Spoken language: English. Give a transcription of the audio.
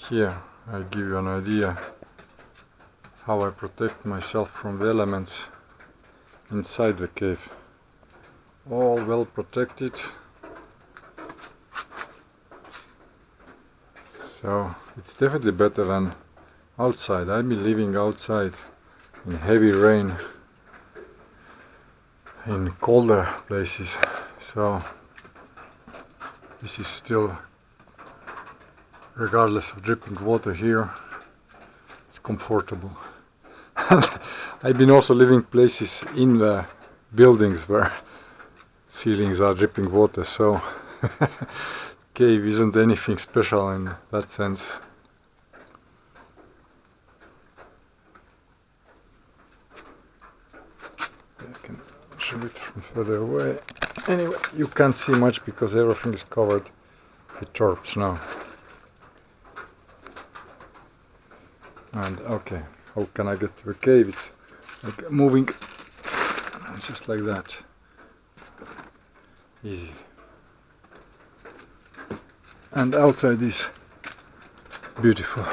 Here I give you an idea how I protect myself from the elements inside the cave. All well protected. So it's definitely better than outside. I've been living outside in heavy rain in colder places, so this is still, regardless of dripping water here, it's comfortable. I've been also living places in the buildings where ceilings are dripping water, so cave isn't anything special in that sense. I can show it from further away. Anyway, you can't see much because everything is covered with tarp snow. And okay, how can I get to the cave? It's like moving just like that. Easy. And outside is beautiful.